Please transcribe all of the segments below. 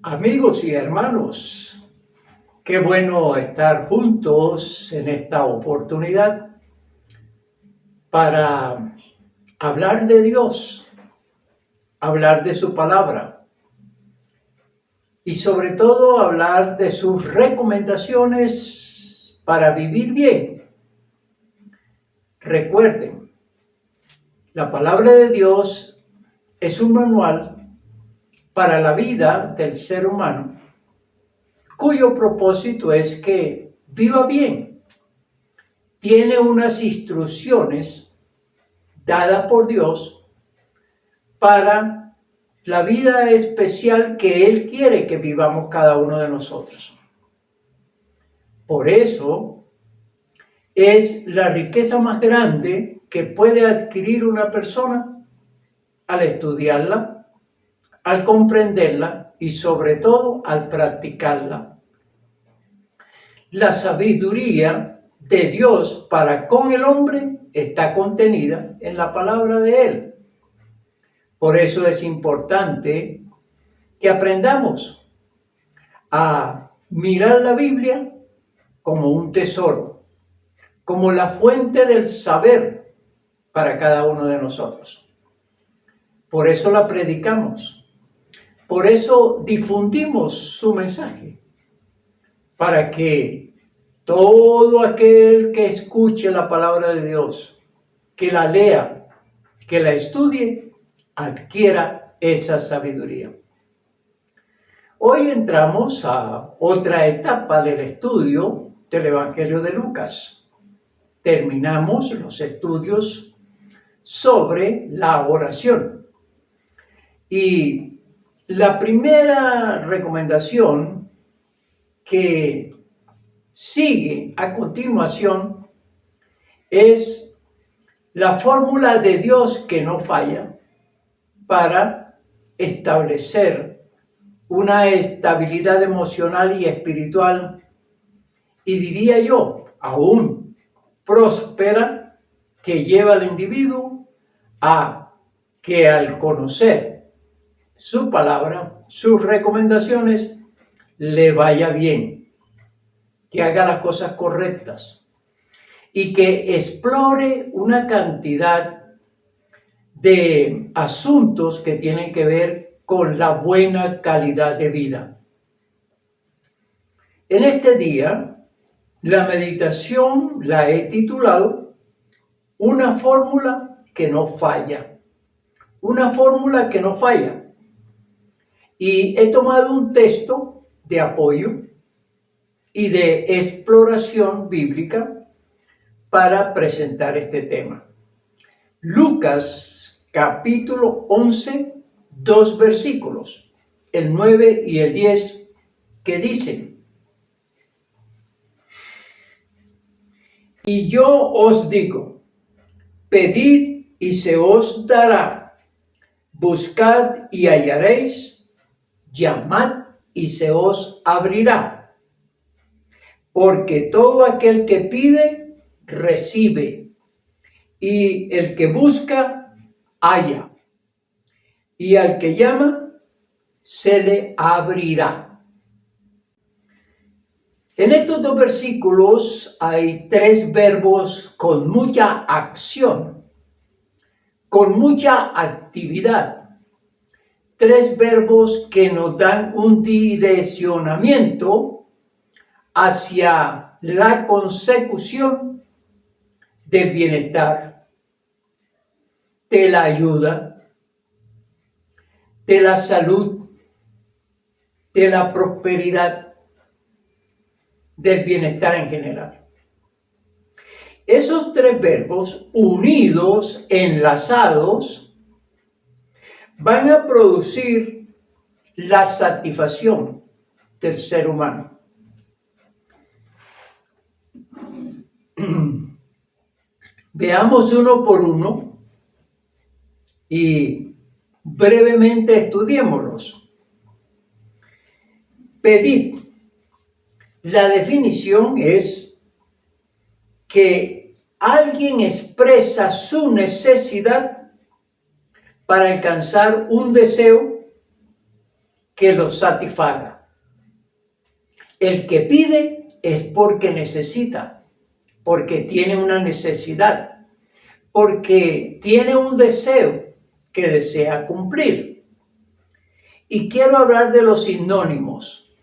Amigos y hermanos, qué bueno estar juntos en esta oportunidad para hablar de Dios, hablar de su palabra y sobre todo hablar de sus recomendaciones para vivir bien. Recuerden, la palabra de Dios es un manual para la vida del ser humano, cuyo propósito es que viva bien. Tiene unas instrucciones dadas por Dios para la vida especial que Él quiere que vivamos cada uno de nosotros. Por eso es la riqueza más grande que puede adquirir una persona al estudiarla, al comprenderla y sobre todo al practicarla. La sabiduría de Dios para con el hombre está contenida en la palabra de Él. Por eso es importante que aprendamos a mirar la Biblia como un tesoro, como la fuente del saber para cada uno de nosotros. Por eso la predicamos. Por eso difundimos su mensaje, para que todo aquel que escuche la palabra de Dios, que la lea, que la estudie, adquiera esa sabiduría. Hoy entramos a otra etapa del estudio del Evangelio de Lucas. Terminamos los estudios sobre la oración. Y la primera recomendación que sigue a continuación es la fórmula de Dios que no falla para establecer una estabilidad emocional y espiritual, y diría yo, aún próspera, que lleva al individuo a que al conocer su palabra, sus recomendaciones, le vaya bien, que haga las cosas correctas y que explore una cantidad de asuntos que tienen que ver con la buena calidad de vida. En este día, la meditación la he titulado Una fórmula que no falla. Una fórmula que no falla. Y he tomado un texto de apoyo y de exploración bíblica para presentar este tema. Lucas capítulo 11, 2 versículos, el 9 y el 10, que dicen: Y yo os digo, pedid y se os dará, buscad y hallaréis, llamad y se os abrirá. Porque todo aquel que pide, recibe, y el que busca, halla, y al que llama, se le abrirá. En estos dos versículos hay tres verbos con mucha acción, con mucha actividad. Tres verbos que nos dan un direccionamiento hacia la consecución del bienestar, de la ayuda, de la salud, de la prosperidad, del bienestar en general. Esos tres verbos unidos, enlazados, van a producir la satisfacción del ser humano. Veamos uno por uno y brevemente estudiémoslos. Pedid. La definición es que alguien expresa su necesidad para alcanzar un deseo que lo satisfaga. El que pide es porque necesita, porque tiene una necesidad, porque tiene un deseo que desea cumplir. Y quiero hablar de los sinónimos.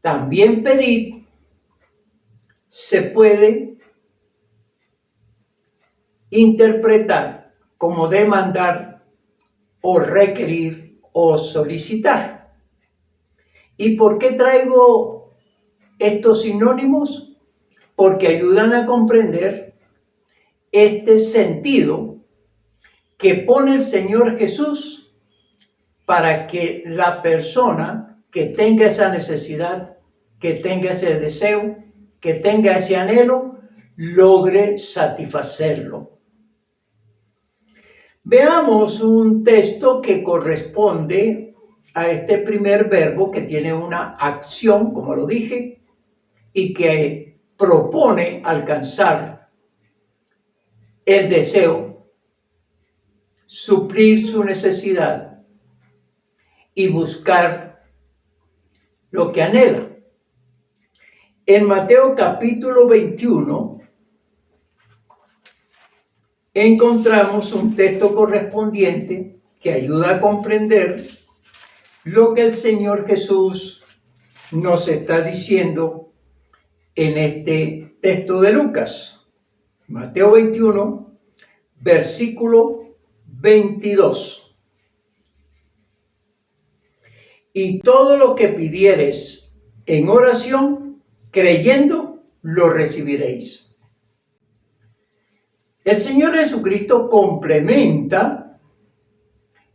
También pedir se puede interpretar como demandar o requerir o solicitar. ¿Y por qué traigo estos sinónimos? Porque ayudan a comprender este sentido que pone el Señor Jesús para que la persona que tenga esa necesidad, que tenga ese deseo, que tenga ese anhelo, logre satisfacerlo. Veamos un texto que corresponde a este primer verbo que tiene una acción, como lo dije, y que propone alcanzar el deseo, suplir su necesidad y buscar lo que anhela. En Mateo capítulo 21 encontramos un texto correspondiente que ayuda a comprender lo que el Señor Jesús nos está diciendo en este texto de Lucas. Mateo 21, versículo 22. Y todo lo que pidiereis en oración, creyendo, lo recibiréis. El Señor Jesucristo complementa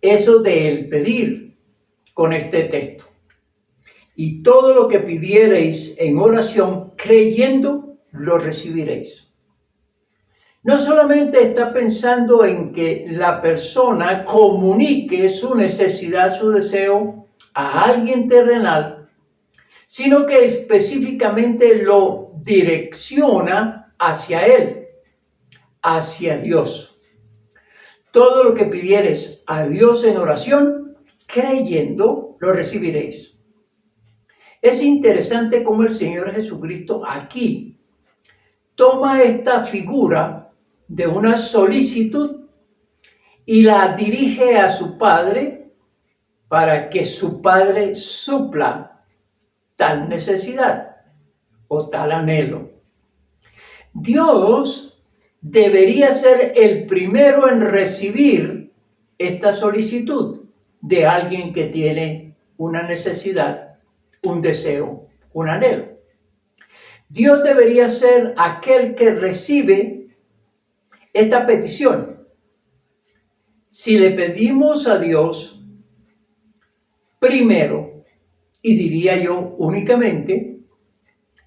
eso del pedir con este texto. Y todo lo que pidiereis en oración, creyendo, lo recibiréis. No solamente está pensando en que la persona comunique su necesidad, su deseo a alguien terrenal, sino que específicamente lo direcciona hacia Él, hacia Dios. Todo lo que pidieres a Dios en oración, creyendo, lo recibiréis. Es interesante cómo el Señor Jesucristo aquí toma esta figura de una solicitud y la dirige a su Padre para que su Padre supla tal necesidad o tal anhelo. Dios debería ser el primero en recibir esta solicitud de alguien que tiene una necesidad, un deseo, un anhelo. Dios debería ser aquel que recibe esta petición. Si le pedimos a Dios primero, y diría yo únicamente,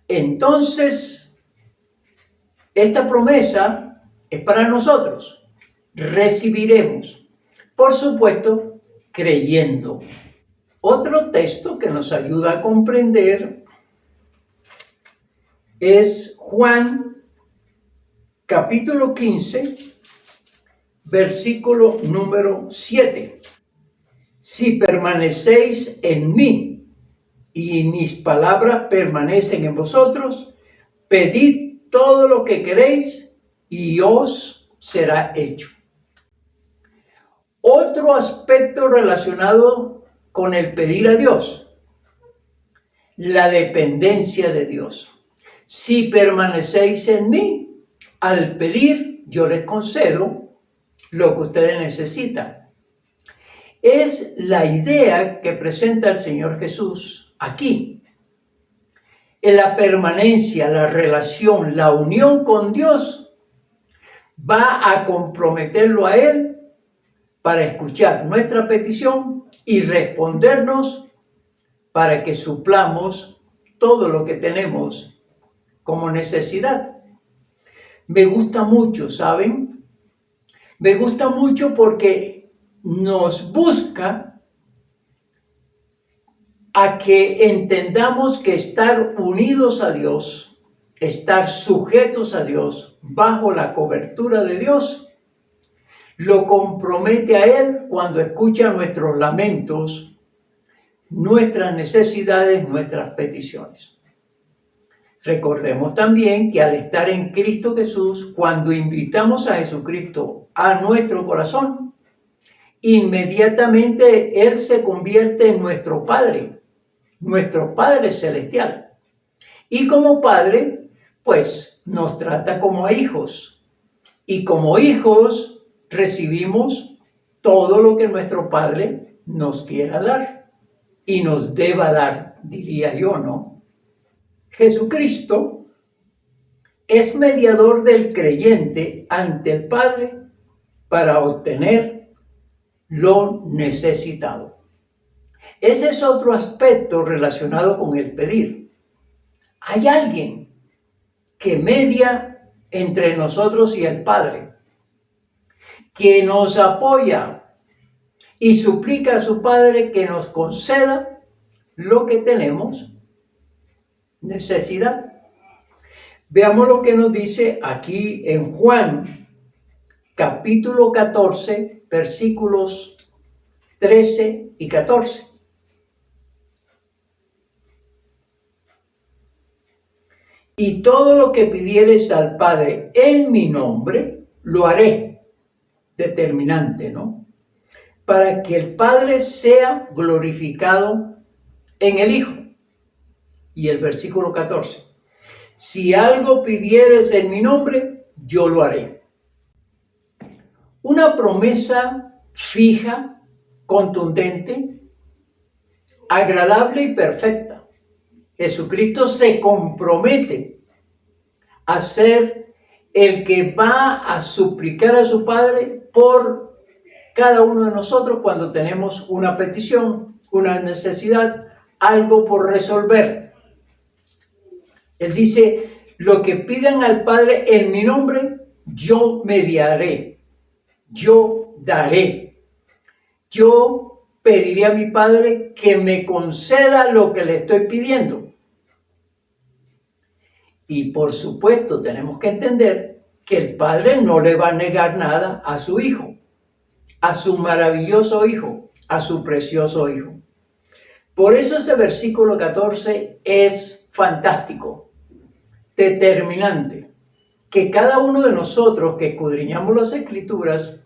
entonces esta promesa es para nosotros. Recibiremos, por supuesto, creyendo. Otro texto que nos ayuda a comprender es Juan capítulo 15, versículo número 7. Si permanecéis en mí y mis palabras permanecen en vosotros, pedid todo lo que queréis y os será hecho. Otro aspecto relacionado con el pedir a Dios, la dependencia de Dios. Si permanecéis en mí, al pedir yo les concedo lo que ustedes necesitan. Es la idea que presenta el Señor Jesús aquí. En la permanencia, la relación, la unión con Dios va a comprometerlo a Él para escuchar nuestra petición y respondernos para que suplamos todo lo que tenemos como necesidad. Me gusta mucho, ¿saben? Me gusta mucho porque nos busca a que entendamos que estar unidos a Dios, estar sujetos a Dios, bajo la cobertura de Dios, lo compromete a Él cuando escucha nuestros lamentos, nuestras necesidades, nuestras peticiones. Recordemos también que al estar en Cristo Jesús, cuando invitamos a Jesucristo a nuestro corazón, inmediatamente Él se convierte en nuestro Padre celestial. Y como Padre, pues nos trata como hijos. Y como hijos recibimos todo lo que nuestro Padre nos quiera dar y nos deba dar, diría yo, ¿no? Jesucristo es mediador del creyente ante el Padre para obtener lo necesitado. Ese es otro aspecto relacionado con el pedir. Hay alguien que media entre nosotros y el Padre, que nos apoya y suplica a su Padre que nos conceda lo que tenemos necesidad. Veamos lo que nos dice aquí en Juan, capítulo 14, versículos 13 y 14. Y todo lo que pidieres al Padre en mi nombre, lo haré. Determinante, ¿no? Para que el Padre sea glorificado en el Hijo. Y el versículo 14. Si algo pidieres en mi nombre, yo lo haré. Una promesa fija, contundente, agradable y perfecta. Jesucristo se compromete a ser el que va a suplicar a su Padre por cada uno de nosotros cuando tenemos una petición, una necesidad, algo por resolver. Él dice, lo que pidan al Padre en mi nombre, yo mediaré, yo daré. Yo pediré a mi Padre que me conceda lo que le estoy pidiendo. Y por supuesto tenemos que entender que el Padre no le va a negar nada a su Hijo, a su maravilloso Hijo, a su precioso Hijo. Por eso ese versículo 14 es fantástico, determinante, que cada uno de nosotros que escudriñamos las Escrituras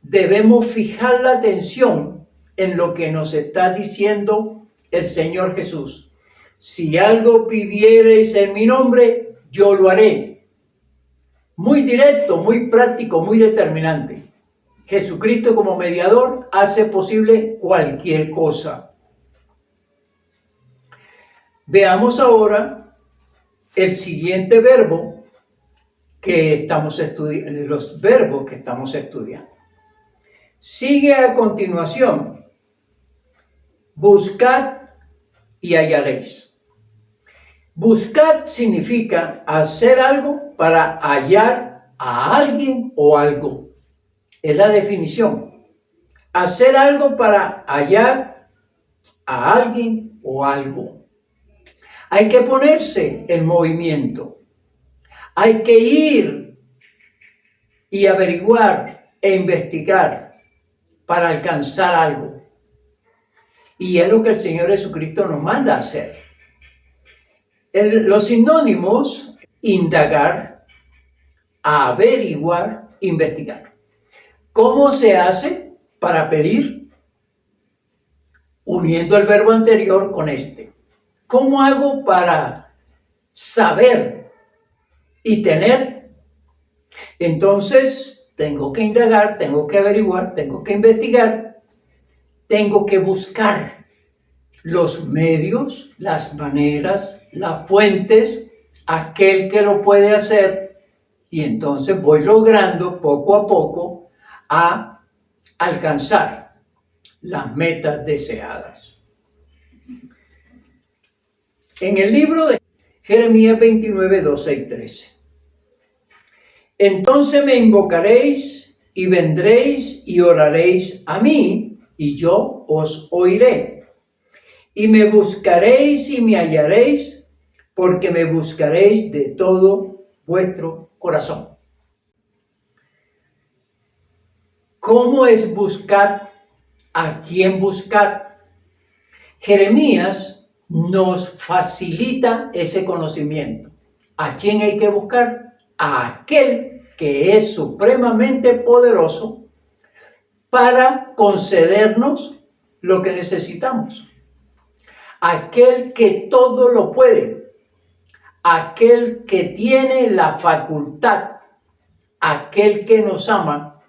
debemos fijar la atención en lo que nos está diciendo el Señor Jesús. Si algo pidiereis en mi nombre, yo lo haré. Muy directo, muy práctico, muy determinante. Jesucristo como mediador hace posible cualquier cosa. Veamos ahora el siguiente verbo que estamos estudiando, los verbos que estamos estudiando. Sigue a continuación, buscad y hallaréis. Buscad significa hacer algo para hallar a alguien o algo. Es la definición. Hacer algo para hallar a alguien o algo. Hay que ponerse en movimiento. Hay que ir y averiguar e investigar para alcanzar algo. Y es lo que el Señor Jesucristo nos manda a hacer. Los sinónimos, indagar, averiguar, investigar. ¿Cómo se hace para pedir? Uniendo el verbo anterior con este. ¿Cómo hago para saber y tener? Entonces, tengo que indagar, tengo que averiguar, tengo que investigar, tengo que buscar los medios, las maneras, las fuentes, aquel que lo puede hacer, y entonces voy logrando poco a poco a alcanzar las metas deseadas. En el libro de Jeremías 29, 12 y 13. Entonces me invocaréis y vendréis y oraréis a mí, y yo os oiré. Y me buscaréis y me hallaréis, porque me buscaréis de todo vuestro corazón. ¿Cómo es buscar? ¿A quién buscar? Jeremías nos facilita ese conocimiento. ¿A quién hay que buscar? A aquel que es supremamente poderoso para concedernos lo que necesitamos. Aquel que todo lo puede, aquel que tiene la facultad, aquel que nos ama,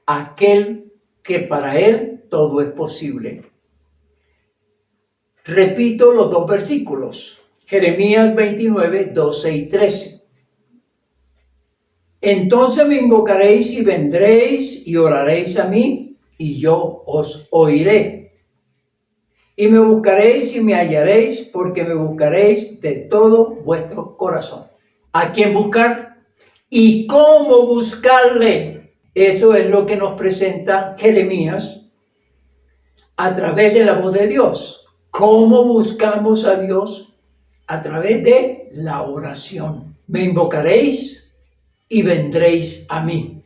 aquel que para él todo es posible. Repito los dos versículos, Jeremías 29, 12 y 13. Entonces me invocaréis y vendréis y oraréis a mí, y yo os oiré. Y me buscaréis y me hallaréis, porque me buscaréis de todo vuestro corazón. ¿A quién buscar? ¿Y cómo buscarle? Eso es lo que nos presenta Jeremías a través de la voz de Dios. ¿Cómo buscamos a Dios? A través de la oración. Me invocaréis y vendréis a mí.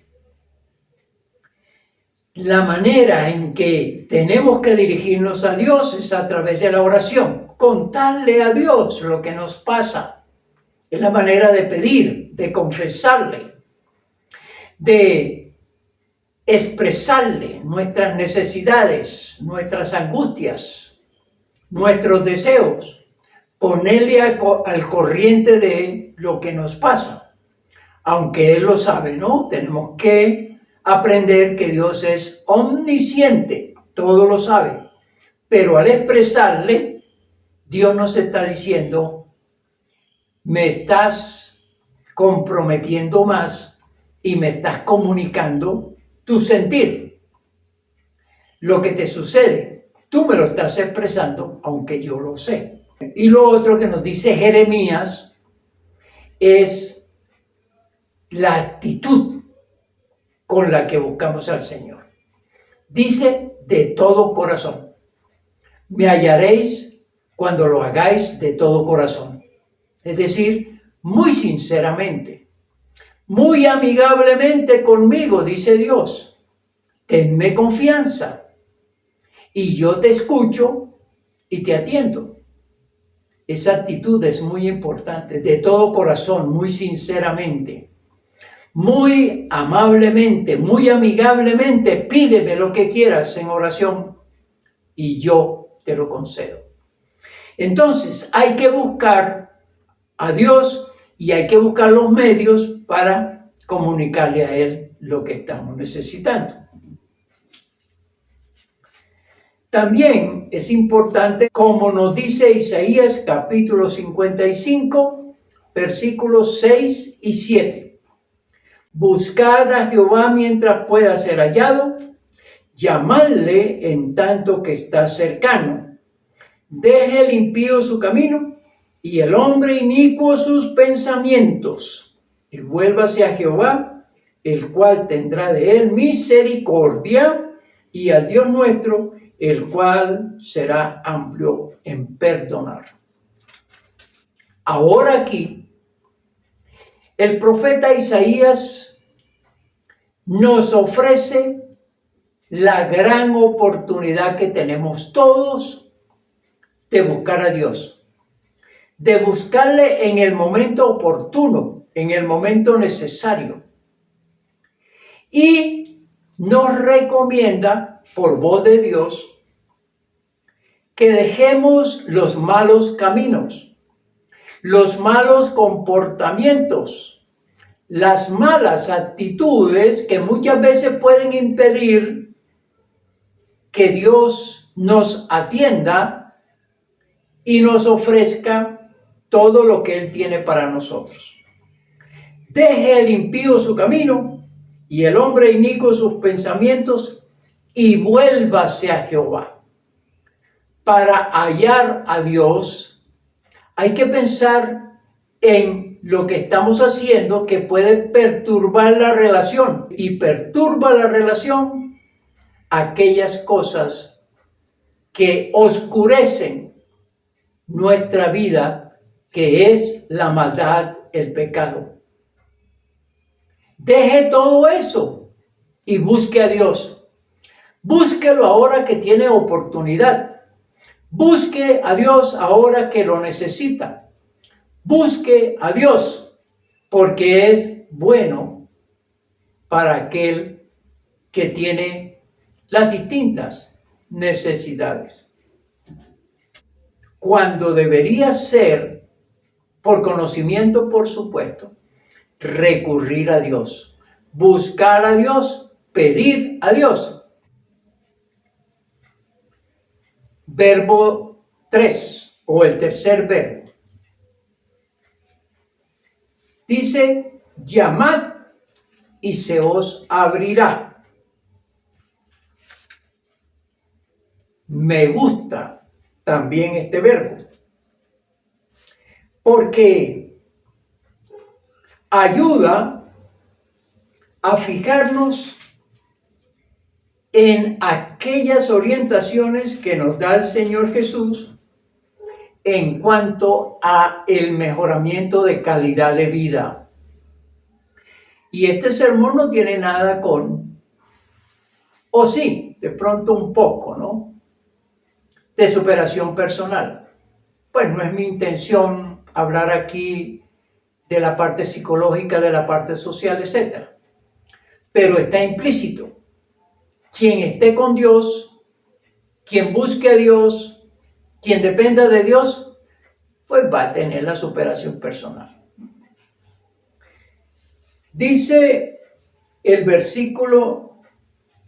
La manera en que tenemos que dirigirnos a Dios es a través de la oración. Contarle a Dios lo que nos pasa. Es la manera de pedir, de confesarle, de expresarle nuestras necesidades, nuestras angustias, nuestros deseos. Ponerle al corriente de lo que nos pasa. Aunque Él lo sabe, ¿no? Tenemos que aprender que Dios es omnisciente, todo lo sabe. Pero al expresarle, Dios nos está diciendo, me estás comprometiendo más y me estás comunicando tu sentir. Lo que te sucede, tú me lo estás expresando, aunque yo lo sé. Y lo otro que nos dice Jeremías es la actitud con la que buscamos al Señor. Dice de todo corazón. Me hallaréis cuando lo hagáis de todo corazón. Es decir, muy sinceramente, muy amigablemente conmigo, dice Dios. Tenme confianza y yo te escucho y te atiendo. Esa actitud es muy importante, de todo corazón, muy sinceramente. Muy amablemente, muy amigablemente, pídeme lo que quieras en oración y yo te lo concedo. Entonces hay que buscar a Dios y hay que buscar los medios para comunicarle a Él lo que estamos necesitando. También es importante, como nos dice Isaías capítulo 55, versículos 6 y 7. Buscad a Jehová mientras pueda ser hallado, llamadle en tanto que está cercano. Deje el impío su camino y el hombre inicuo sus pensamientos, y vuélvase a Jehová, el cual tendrá de él misericordia, y al Dios nuestro, el cual será amplio en perdonar. Ahora aquí, el profeta Isaías nos ofrece la gran oportunidad que tenemos todos de buscar a Dios, de buscarle en el momento oportuno, en el momento necesario. Y nos recomienda, por voz de Dios, que dejemos los malos caminos, los malos comportamientos, las malas actitudes que muchas veces pueden impedir que Dios nos atienda y nos ofrezca todo lo que Él tiene para nosotros. Deje el impío su camino y el hombre inicuo sus pensamientos y vuélvase a Jehová. Para hallar a Dios hay que pensar en lo que estamos haciendo que puede perturbar la relación. Y perturba la relación aquellas cosas que oscurecen nuestra vida, que es la maldad, el pecado. Deje todo eso y busque a Dios. Búsquelo ahora que tiene oportunidad. Busque a Dios ahora que lo necesita. Busque a Dios porque es bueno para aquel que tiene las distintas necesidades. Cuando debería ser, por conocimiento, por supuesto, recurrir a Dios, buscar a Dios, pedir a Dios. Verbo 3 o el tercer verbo. Dice, llamad y se os abrirá. Me gusta también este verbo, porque ayuda a fijarnos en aquellas orientaciones que nos da el Señor Jesús en cuanto a el mejoramiento de calidad de vida. Y este sermón no tiene nada con, o sí, de pronto un poco, ¿no?, de superación personal. Pues no es mi intención hablar aquí de la parte psicológica, de la parte social, etc. Pero está implícito. Quien esté con Dios, quien busque a Dios, quien dependa de Dios, pues va a tener la superación personal. Dice el versículo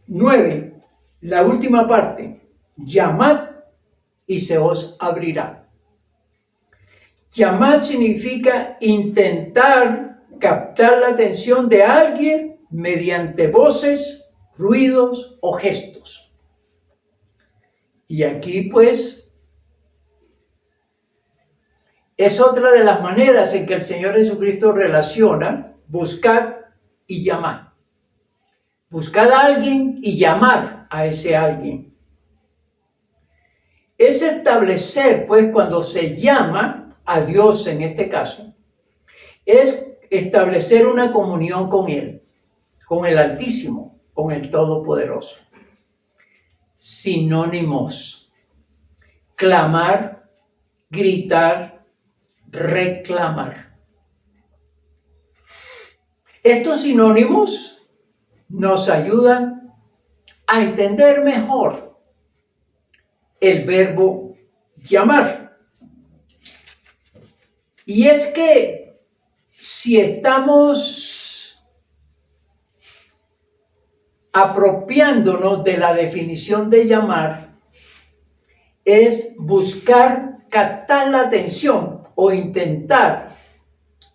9, la última parte, llamad y se os abrirá. Llamad significa intentar captar la atención de alguien mediante voces, ruidos o gestos. Y aquí pues es otra de las maneras en que el Señor Jesucristo relaciona buscar y llamar. Buscar a alguien y llamar a ese alguien. Es establecer, pues, cuando se llama a Dios en este caso, es establecer una comunión con Él, con el Altísimo, con el Todopoderoso. Sinónimos: clamar, gritar, reclamar. Estos sinónimos nos ayudan a entender mejor el verbo llamar. Y es que si estamos apropiándonos de la definición de llamar, es buscar captar la atención o intentar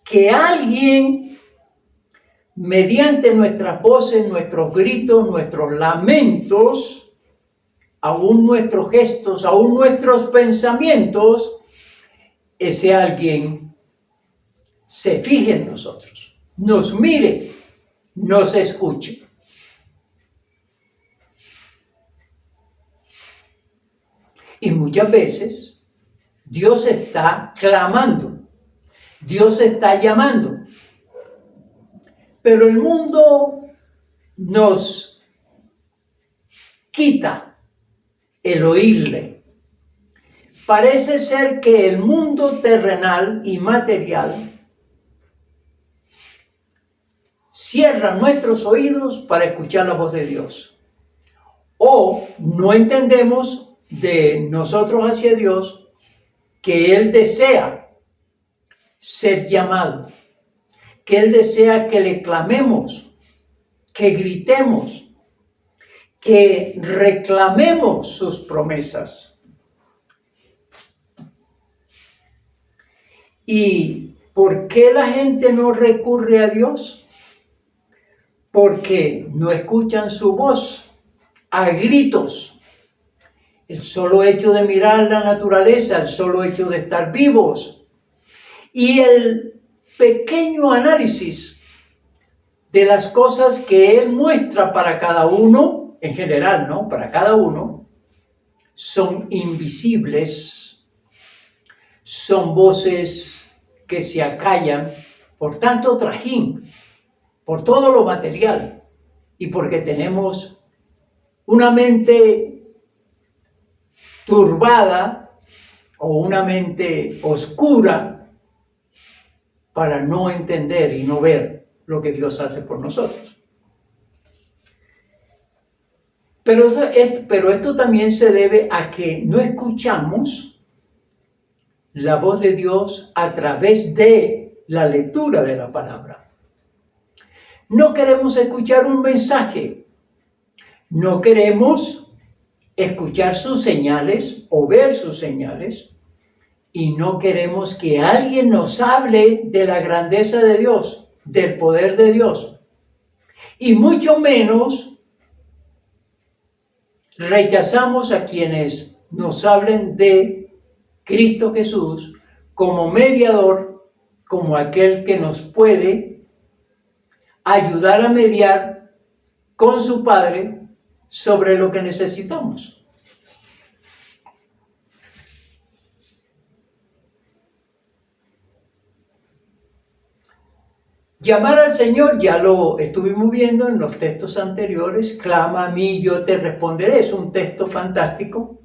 que alguien, mediante nuestras voces, nuestros gritos, nuestros lamentos, aún nuestros gestos, aún nuestros pensamientos, ese alguien se fije en nosotros, nos mire, nos escuche. Y muchas veces Dios está clamando, Dios está llamando, pero el mundo nos quita el oírle. Parece ser que el mundo terrenal y material cierra nuestros oídos para escuchar la voz de Dios. O no entendemos de nosotros hacia Dios que Él desea ser llamado, que Él desea que le clamemos, que gritemos, que reclamemos sus promesas. ¿Y por qué la gente no recurre a Dios? Porque no escuchan su voz a gritos. El solo hecho de mirar la naturaleza, el solo hecho de estar vivos y el pequeño análisis de las cosas que Él muestra para cada uno, en general, ¿no? Para cada uno, son invisibles, son voces que se acallan por tanto trajín, por todo lo material y porque tenemos una mente turbada o una mente oscura para no entender y no ver lo que Dios hace por nosotros. Pero esto también se debe a que no escuchamos la voz de Dios a través de la lectura de la palabra. No queremos escuchar un mensaje. No queremos escuchar sus señales o ver sus señales. Y no queremos que alguien nos hable de la grandeza de Dios, del poder de Dios. Y mucho menos rechazamos a quienes nos hablen de Cristo Jesús como mediador, como aquel que nos puede ayudar a mediar con su Padre sobre lo que necesitamos. Llamar al Señor, ya lo estuvimos viendo en los textos anteriores. Clama a mí, yo te responderé. Es un texto fantástico.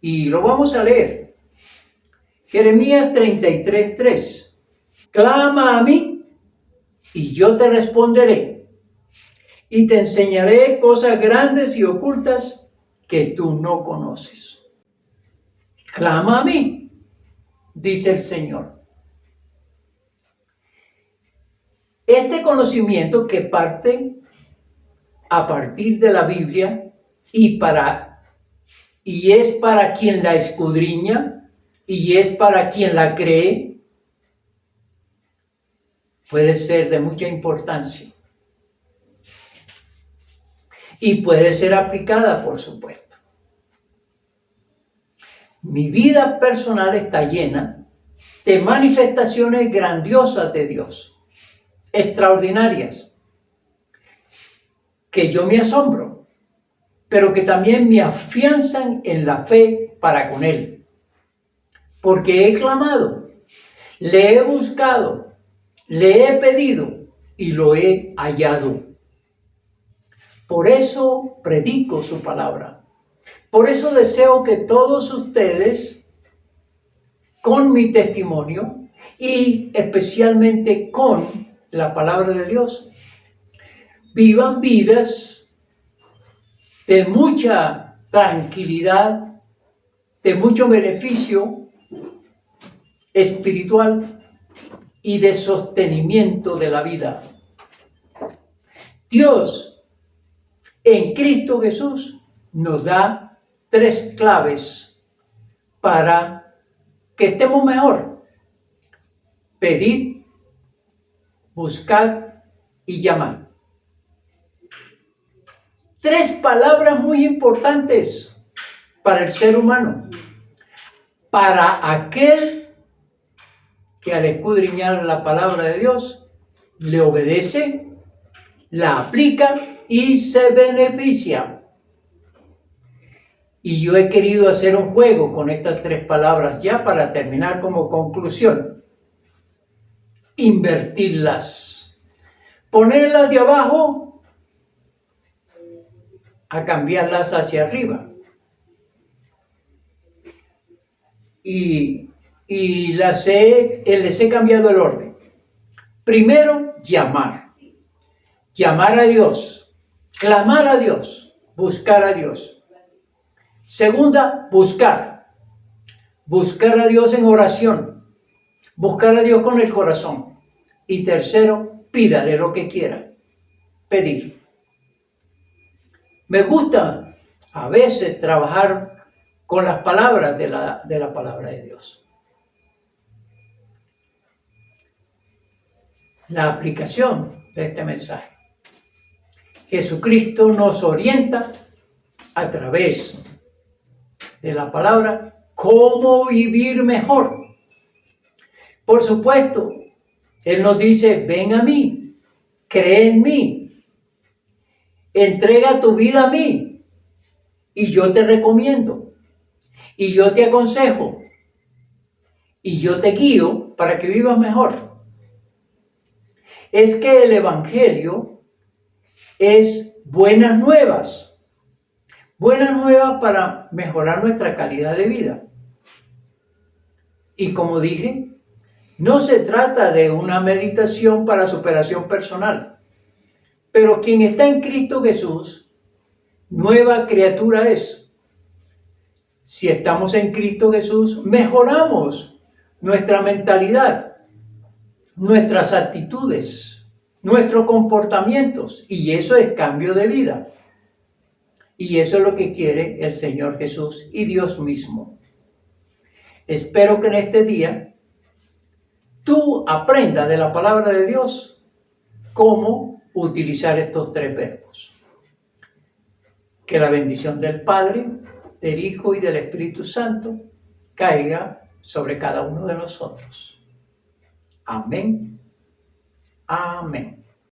Y lo vamos a leer. Jeremías 33:3. Clama a mí y yo te responderé. Y te enseñaré cosas grandes y ocultas que tú no conoces. Clama a mí, dice el Señor. Este conocimiento que parte a partir de la Biblia y es para quien la escudriña y es para quien la cree, puede ser de mucha importancia y puede ser aplicada, por supuesto. Mi vida personal está llena de manifestaciones grandiosas de Dios, extraordinarias, que yo me asombro, pero que también me afianzan en la fe para con Él. Porque he clamado, le he buscado, le he pedido y lo he hallado. Por eso predico su palabra. Por eso deseo que todos ustedes, con mi testimonio y especialmente con la palabra de Dios, vivan vidas de mucha tranquilidad, de mucho beneficio espiritual y de sostenimiento de la vida. Dios, en Cristo Jesús, nos da 3 claves para que estemos mejor: pedir, buscar y llamar. 3 palabras muy importantes para el ser humano, para aquel que al escudriñar la palabra de Dios le obedece, la aplica y se beneficia. Y yo he querido hacer un juego con estas 3 palabras ya para terminar como conclusión. Invertirlas. Ponerlas de abajo a cambiarlas hacia arriba. Y les he cambiado el orden. Primero, llamar. Llamar a Dios. Clamar a Dios. Buscar a Dios. Segunda, buscar. Buscar a Dios en oración. Buscar a Dios con el corazón. Y tercero, pídale lo que quiera. Pedir. Me gusta a veces trabajar con las palabras de la palabra de Dios. La aplicación de este mensaje. Jesucristo nos orienta a través de la palabra cómo vivir mejor. Por supuesto, Él nos dice: ven a mí, cree en mí, entrega tu vida a mí y yo te recomiendo y yo te aconsejo y yo te guío para que vivas mejor. Es que el Evangelio es buenas nuevas Buena nueva para mejorar nuestra calidad de vida. Y como dije, no se trata de una meditación para superación personal. Pero quien está en Cristo Jesús, nueva criatura es. Si estamos en Cristo Jesús, mejoramos nuestra mentalidad, nuestras actitudes, nuestros comportamientos. Y eso es cambio de vida. Y eso es lo que quiere el Señor Jesús y Dios mismo. Espero que en este día tú aprendas de la palabra de Dios cómo utilizar estos 3 verbos. Que la bendición del Padre, del Hijo y del Espíritu Santo caiga sobre cada uno de nosotros. Amén. Amén.